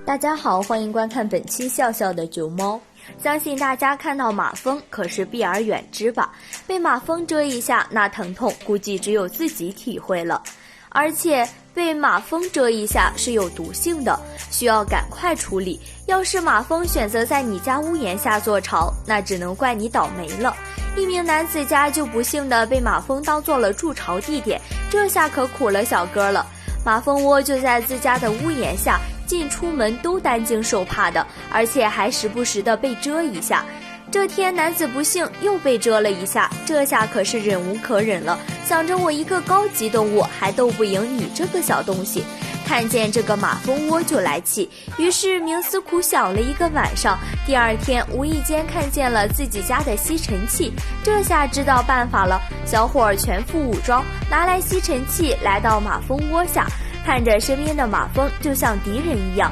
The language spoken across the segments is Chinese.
大家好，欢迎观看本期笑笑的九猫。相信大家看到马蜂可是避而远之吧？被马蜂蛰一下，那疼痛估计只有自己体会了。而且被马蜂蛰一下是有毒性的，需要赶快处理。要是马蜂选择在你家屋檐下做巢，那只能怪你倒霉了。一名男子家就不幸的被马蜂当做了筑巢地点，这下可苦了小哥了。马蜂窝就在自家的屋檐下，进出门都担惊受怕的，而且还时不时的被蛰一下。这天男子不幸又被蛰了一下，这下可是忍无可忍了，想着我一个高级动物还斗不赢你这个小东西，看见这个马蜂窝就来气，于是冥思苦想了一个晚上。第二天无意间看见了自己家的吸尘器，这下知道办法了。小伙儿全副武装，拿来吸尘器来到马蜂窝下，看着身边的马蜂就像敌人一样，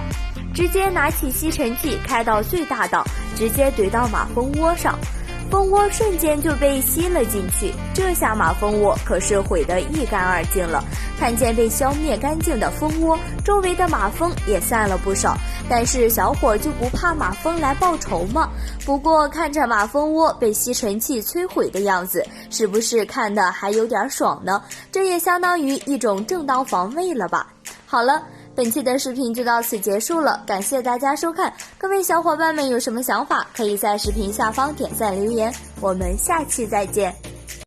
直接拿起吸尘器开到最大档，直接怼到马蜂窝上，蜂窝瞬间就被吸了进去。这下马蜂窝可是毁得一干二净了。看见被消灭干净的蜂窝，周围的马蜂也散了不少。但是小伙就不怕马蜂来报仇吗？不过看着马蜂窝被吸尘器摧毁的样子，是不是看得还有点爽呢？这也相当于一种正当防卫了吧。好了，本期的视频就到此结束了，感谢大家收看。各位小伙伴们有什么想法，可以在视频下方点赞留言，我们下期再见。